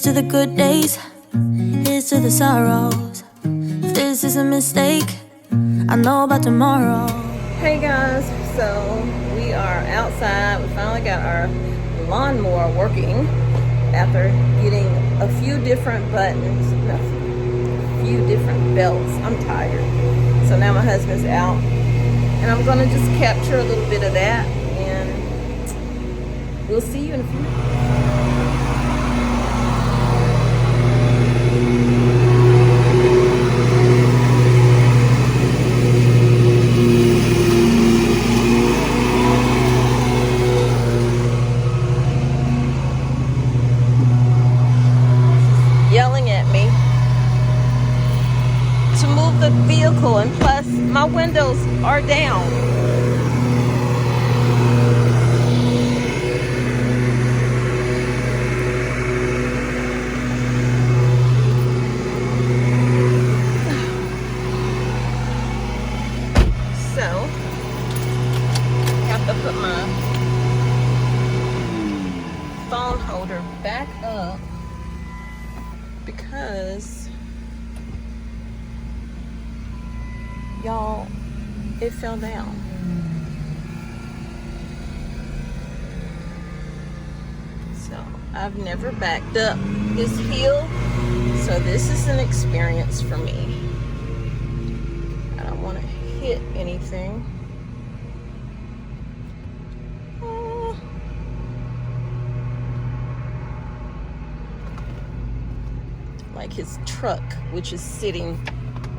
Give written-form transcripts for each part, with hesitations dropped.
to the good days, here's to the sorrows. If this is a mistake, I know about tomorrow. Hey guys, so we are outside. We finally got our lawnmower working after getting a few different buttons, a few different belts. I'm tired. So now my husband's out and I'm gonna just capture a little bit of that and we'll see you in a few minutes. Yelling at me to move the vehicle, and plus my windows are down. So I have to put my phone holder back up because y'all, it fell down. So I've never backed up this hill, so this is an experience for me. I don't want to hit anything. Like his truck, which is sitting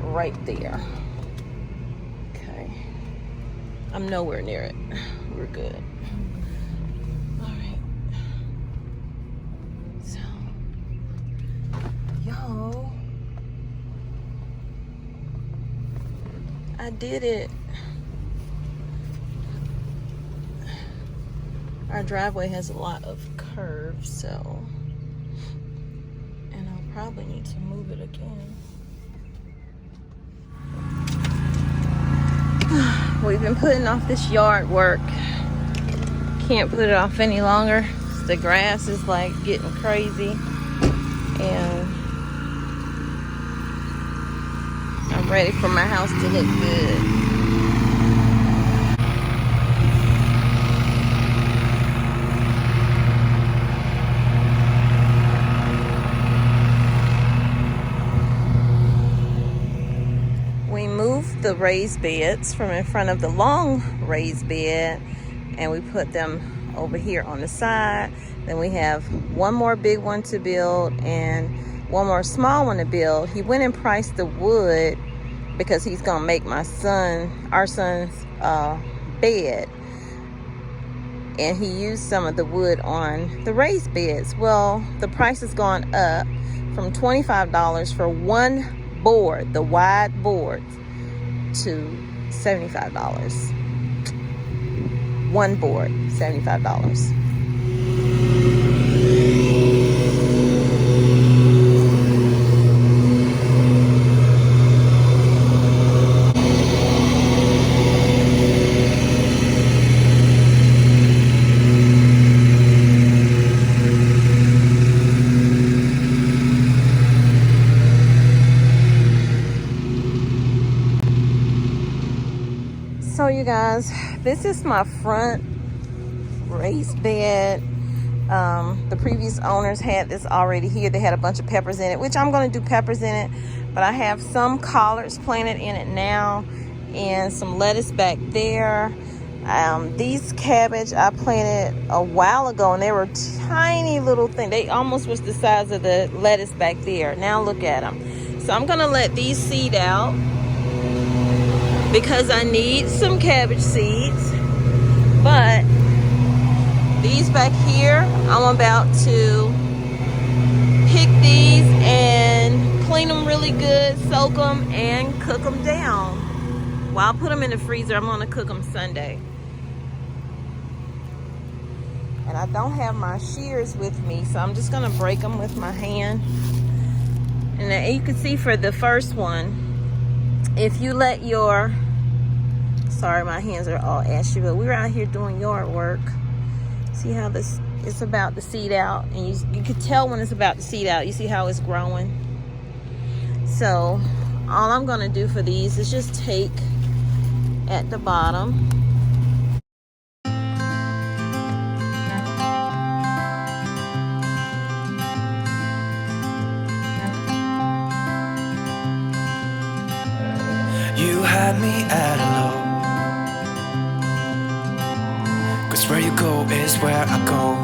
right there. Okay, I'm nowhere near it. We're good. All right. So, y'all, I did it. Our driveway has a lot of curves, so probably need to move it again. We've been putting off this yard work. Can't put it off any longer. The grass is like getting crazy and I'm ready for my house to look good. The raised beds from in front of the long raised bed and we put them over here on the side. Then we have one more big one to build and one more small one to build. He went and priced the wood because he's gonna make our son's bed, and he used some of the wood on the raised beds. Well, the price has gone up from $25 for one board, the wide board, to $75. One board, $75. So you guys, this is my front raised bed. The previous owners had this already here. They had a bunch of peppers in it, which I'm going to do peppers in it, but I have some collards planted in it now and some lettuce back there. These cabbage I planted a while ago and they were tiny little things. They almost was the size of the lettuce back there. Now look at them. So I'm going to let these seed out because I need some cabbage seeds. But these back here, I'm about to pick these and clean them really good, soak them, and cook them down. Well, I'll put them in the freezer. I'm gonna cook them Sunday. And I don't have my shears with me, so I'm just gonna break them with my hand. And then you can see for the first one, if you let your, sorry, my hands are all ashy, but we're out here doing yard work. See how this it's about to seed out, and you can tell when it's about to seed out. You see how it's growing. So all I'm gonna do for these is just take at the bottom. You had me at hello, 'cause where you go is where I go.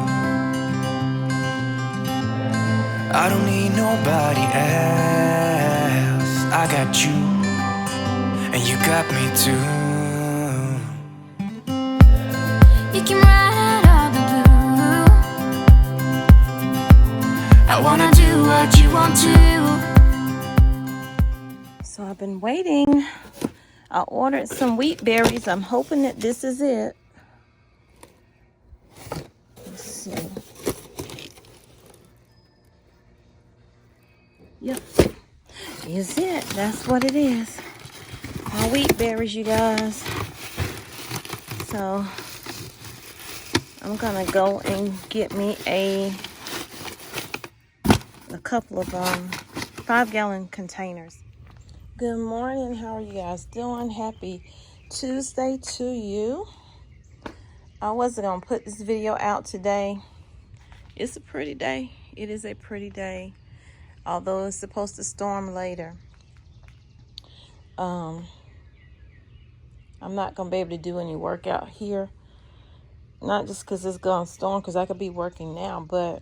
I don't need nobody else. I got you, and you got me too. You can ride all the blue. I wanna do what you want to. So I've been waiting. I ordered some wheat berries. I'm hoping that this is it. Let's see. Yep, is it. That's what it is. My wheat berries, you guys. So I'm gonna go and get me a couple of 5-gallon containers. Good morning. How are you guys doing? Happy Tuesday to you. I wasn't gonna put this video out today. It's a pretty day. It is a pretty day, although it's supposed to storm later. I'm not gonna be able to do any work out here, not just because it's gonna storm, because I could be working now, but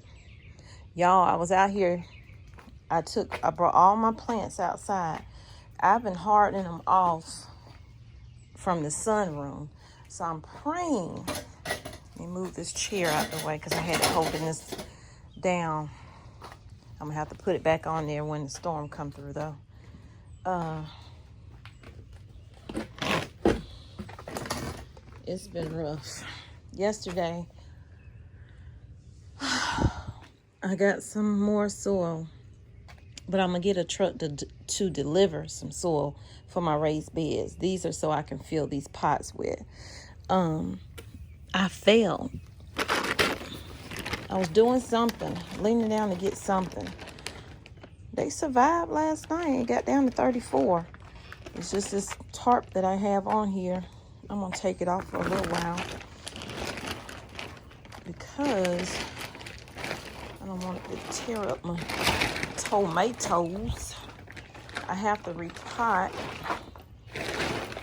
y'all, I was out here. I brought all my plants outside. I've been hardening them off from the sunroom, so I'm praying. Let me move this chair out the way because I had it holding this down. I'm gonna have to put it back on there when the storm comes through, though. It's been rough. Yesterday, I got some more soil, but I'm gonna get a truck to deliver some soil for my raised beds. These are so I can fill these pots with. I fell. I was doing something, leaning down to get something. They survived last night. It got down to 34. It's just this tarp that I have on here. I'm gonna take it off for a little while because I don't want it to tear up my tomatoes. I have to repot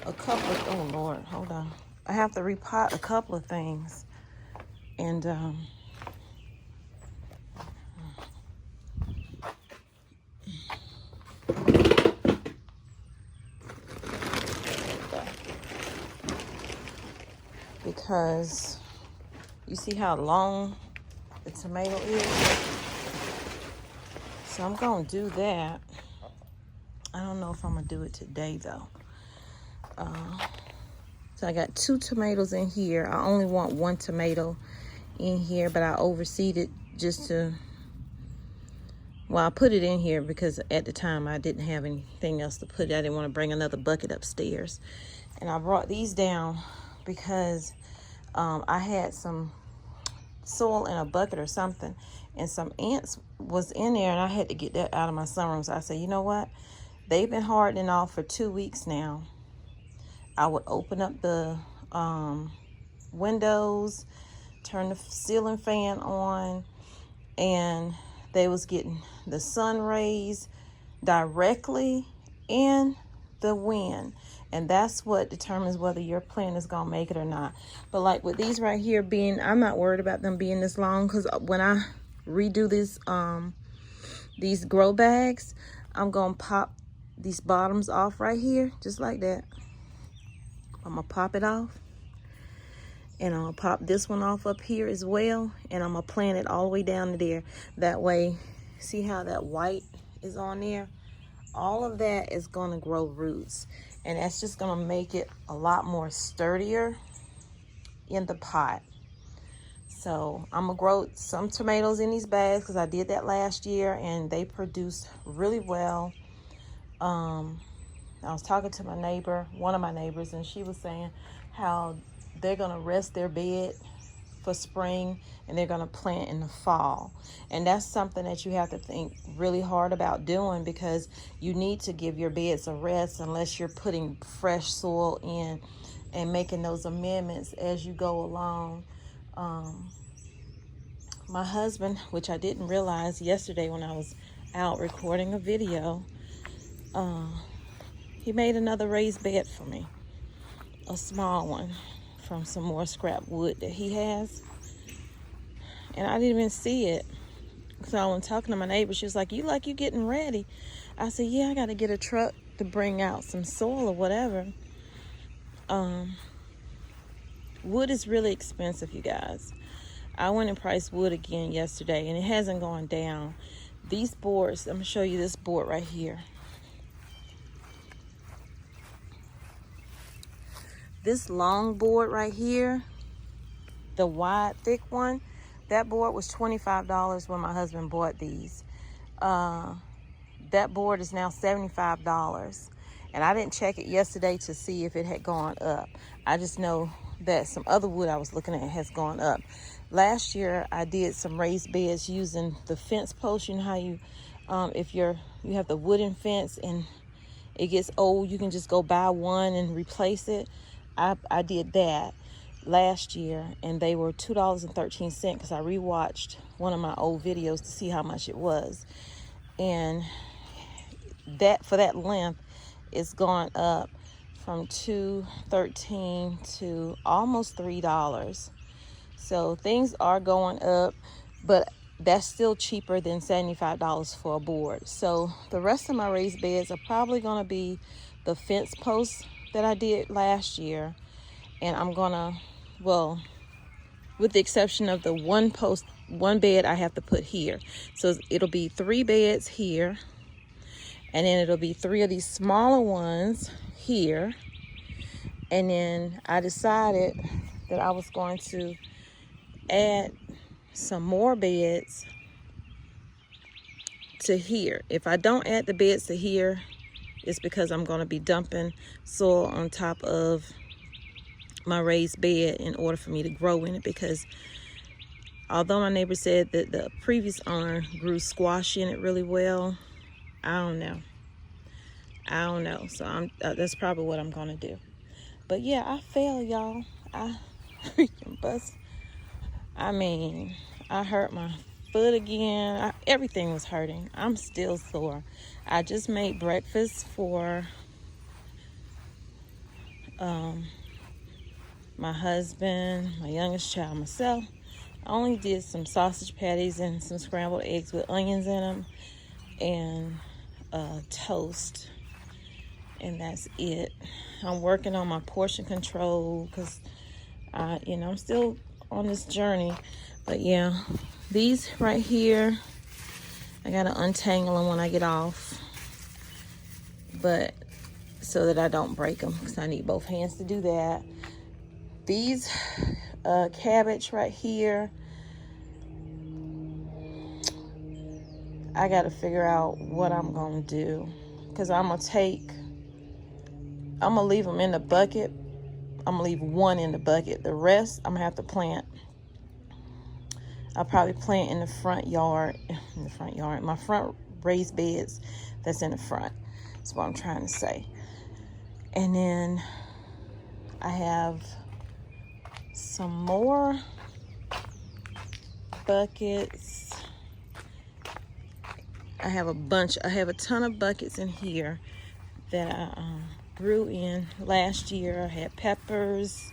a couple of, oh Lord, hold on. I have to repot a couple of things. And because you see how long the tomato is. So I'm gonna do that. I don't know if I'm gonna do it today though. So I got 2 tomatoes in here. I only want 1 tomato in here, but I overseeded just to, well, I put it in here because at the time I didn't have anything else to put it. I didn't want to bring another bucket upstairs. And I brought these down because I had some soil in a bucket or something, and some ants was in there, and I had to get that out of my sunroom. So I said, you know what? They've been hardening off for 2 weeks now. I would open up the windows, turn the ceiling fan on, and they was getting the sun rays directly in the wind, and that's what determines whether your plant is gonna make it or not. But like with these right here being, I'm not worried about them being this long, because when I redo these grow bags, I'm gonna pop these bottoms off right here, just like that. I'm gonna pop it off, and I'm gonna pop this one off up here as well, and I'm gonna plant it all the way down to there. That way, see how that white is on there? All of that is gonna grow roots, and that's just gonna make it a lot more sturdier in the pot. So I'm gonna grow some tomatoes in these bags because I did that last year and they produced really well. I was talking to my neighbor, one of my neighbors, and she was saying how they're gonna rest their bed for spring, and they're going to plant in the fall. And that's something that you have to think really hard about doing, because you need to give your beds a rest unless you're putting fresh soil in and making those amendments as you go along. My husband, which I didn't realize yesterday when I was out recording a video, he made another raised bed for me, a small one from some more scrap wood that he has. And I didn't even see it. So I was talking to my neighbor. She was like you getting ready? I said, yeah, I got to get a truck to bring out some soil or whatever. Wood is really expensive, you guys. I went and priced wood again yesterday, and it hasn't gone down. These boards, I'm going to show you this board right here. This long board right here, the wide, thick one, that board was $25 when my husband bought these. That board is now $75. And I didn't check it yesterday to see if it had gone up. I just know that some other wood I was looking at has gone up. Last year, I did some raised beds using the fence post. You know how you, if you have the wooden fence and it gets old, you can just go buy one and replace it. I did that last year, and they were $2.13 because I rewatched one of my old videos to see how much it was. And that, for that length, it's gone up from $2.13 to almost $3. So things are going up, but that's still cheaper than $75 for a board. So the rest of my raised beds are probably going to be the fence posts that I did last year. And I'm going to, well, with the exception of the one bed I have to put here. So it'll be 3 beds here. And then it'll be 3 of these smaller ones here. And then I decided that I was going to add some more beds to here. If I don't add the beds to here, it's because I'm going to be dumping soil on top of my raised bed in order for me to grow in it, because although my neighbor said that the previous owner grew squash in it really well, I don't know. So that's probably what I'm going to do. But yeah, I failed, y'all. I freaking bust. I mean, I hurt my foot again. Everything was hurting. I'm still sore. I just made breakfast for my husband, my youngest child, myself. I only did some sausage patties and some scrambled eggs with onions in them and toast. And that's it. I'm working on my portion control because I'm still on this journey. But yeah, these right here, I gotta untangle them when I get off, but so that I don't break them, because I need both hands to do that. These cabbage right here, I gotta figure out what I'm gonna do, because I'm gonna leave them in the bucket. I'm gonna leave one in the bucket. The rest I'm gonna have to plant. I'll probably plant in the front yard, my front raised beds that's in the front. That's what I'm trying to say. And then I have some more buckets. I have a ton of buckets in here that I grew in last year. I had peppers,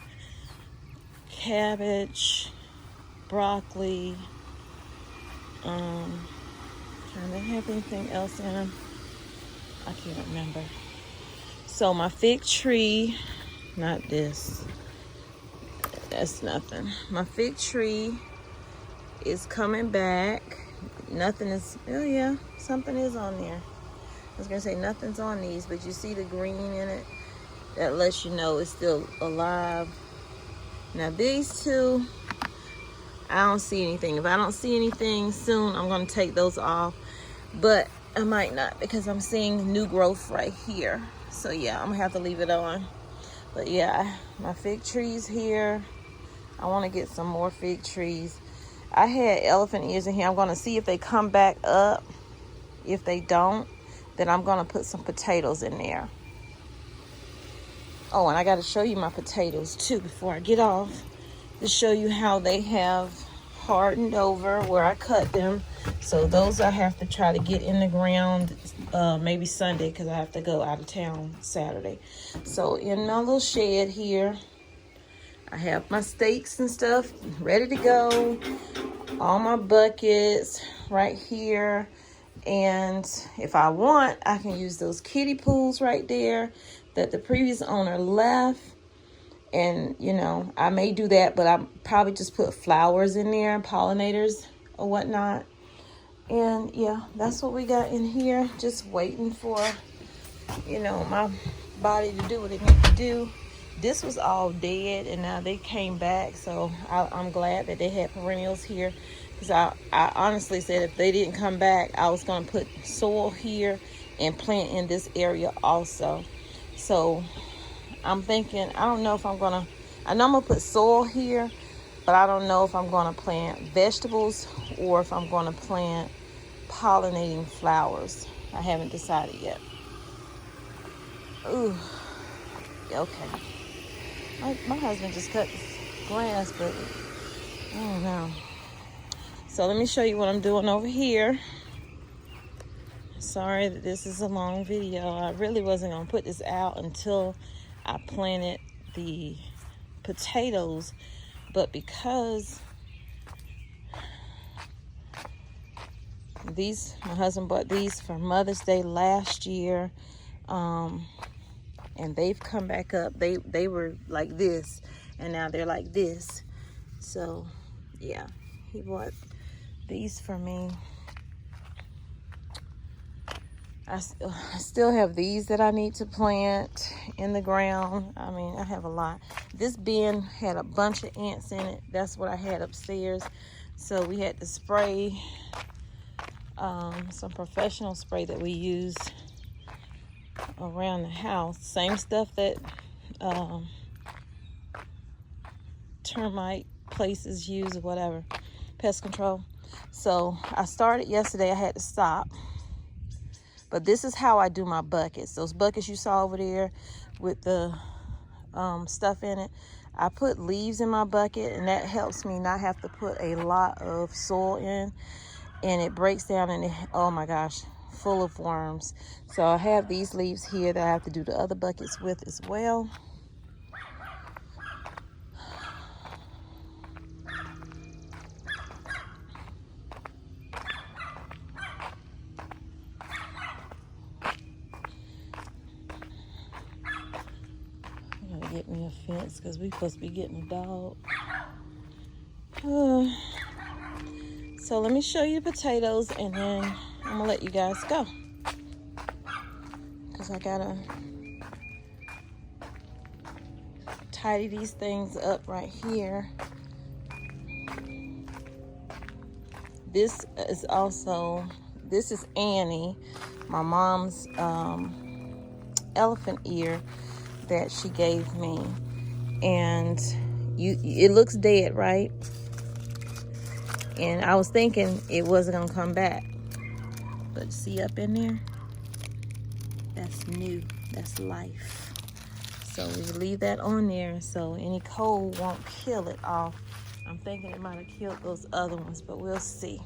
cabbage, broccoli. Trying to have anything else in them. I can't remember. So my fig tree, not this. That's nothing. My fig tree is coming back. Nothing is, oh yeah, something is on there. I was gonna say nothing's on these, but you see the green in it? That lets you know it's still alive. Now these two, I don't see anything. If I don't see anything soon, I'm gonna take those off. But I might not, because I'm seeing new growth right here. So yeah, I'm gonna have to leave it on. But yeah, my fig tree's here. I want to get some more fig trees. I had elephant ears in here. I'm going to see if they come back up. If they don't, then I'm going to put some potatoes in there. Oh, and I got to show you my potatoes too before I get off, to show you how they have hardened over where I cut them. So those I have to try to get in the ground maybe Sunday, because I have to go out of town Saturday. So in my little shed here, I have my stakes and stuff ready to go. All my buckets right here. And if I want, I can use those kiddie pools right there that the previous owner left. And, you know, I may do that, but I probably just put flowers in there, pollinators or whatnot. And, yeah, that's what we got in here. Just waiting for, you know, my body to do what it needs to do. This was all dead, and now they came back. So I'm glad that they had perennials here. Because I honestly said if they didn't come back, I was going to put soil here and plant in this area also. So I'm thinking, I don't know if I'm going to, I know I'm going to put soil here, but I don't know if I'm going to plant vegetables or if I'm going to plant pollinating flowers. I haven't decided yet. Ooh, okay. My husband just cut the grass, but I don't know. So let me show you what I'm doing over here. Sorry that this is a long video. I really wasn't going to put this out until I planted the potatoes. But because these, my husband bought these for Mother's Day last year. And they've come back up. They were like this, and now they're like this. So, yeah, he bought these for me. I still have these that I need to plant in the ground. I mean, I have a lot. This bin had a bunch of ants in it. That's what I had upstairs. So we had to spray some professional spray that we use around the house. Same stuff that termite places use or whatever. Pest control. So I started yesterday. I had to stop. But this is how I do my buckets. Those buckets you saw over there with the stuff in it. I put leaves in my bucket, and that helps me not have to put a lot of soil in. And it breaks down, and oh my gosh, full of worms. So I have these leaves here that I have to do the other buckets with as well. Get me a fence because we're supposed to be getting a dog. So let me show you the potatoes, and then I'm gonna let you guys go because I gotta tidy these things up right here. This is Annie, my mom's elephant ear that she gave me, and it looks dead, right? And I was thinking it wasn't gonna come back, but see up in there, that's new, that's life. So we leave that on there so any cold won't kill it off. I'm thinking it might have killed those other ones, but we'll see.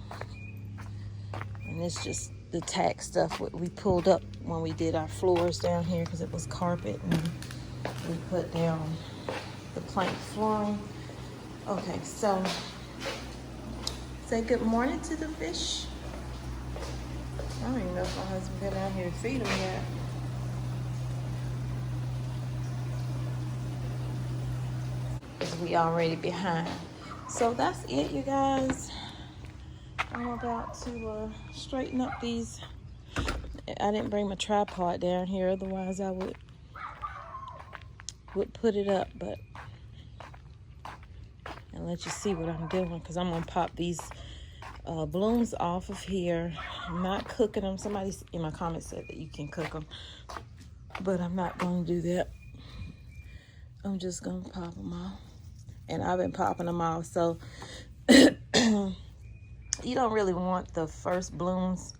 And it's just the tack stuff we pulled up when we did our floors down here because it was carpet, and we put down the plank flooring. Okay, so say good morning to the fish. I don't even know if my husband got down here to feed them yet. Because we already behind. So that's it, you guys. I'm about to straighten up these. I didn't bring my tripod down here, otherwise I would put it up, but and let you see what I'm doing, because I'm gonna pop these blooms off of here. I'm not cooking them. Somebody in my comments said that you can cook them, but I'm not gonna do that. I'm just gonna pop them off. and I've been popping them off. So you don't really want the first blooms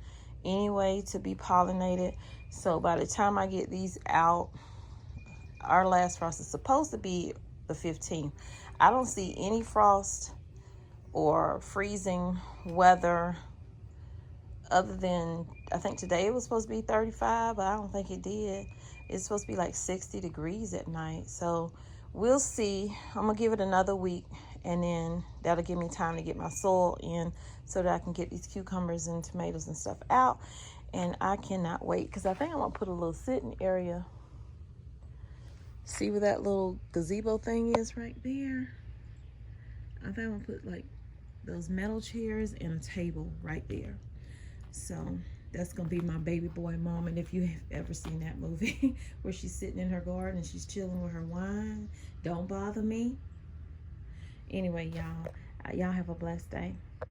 anyway to be pollinated. So by the time I get these out, our last frost is supposed to be the 15th. I don't see any frost or freezing weather other than, I think today it was supposed to be 35, but I don't think it did. It's supposed to be like 60 degrees at night. So we'll see. I'm gonna give it another week, and then that'll give me time to get my soil in so that I can get these cucumbers and tomatoes and stuff out. And I cannot wait, because I think I'm gonna put a little sitting area. See where that little gazebo thing is right there? I think I'm gonna put like those metal chairs and a table right there. So that's gonna be my baby boy moment. If you have ever seen that movie where she's sitting in her garden and she's chilling with her wine, don't bother me. Anyway, y'all have a blessed day.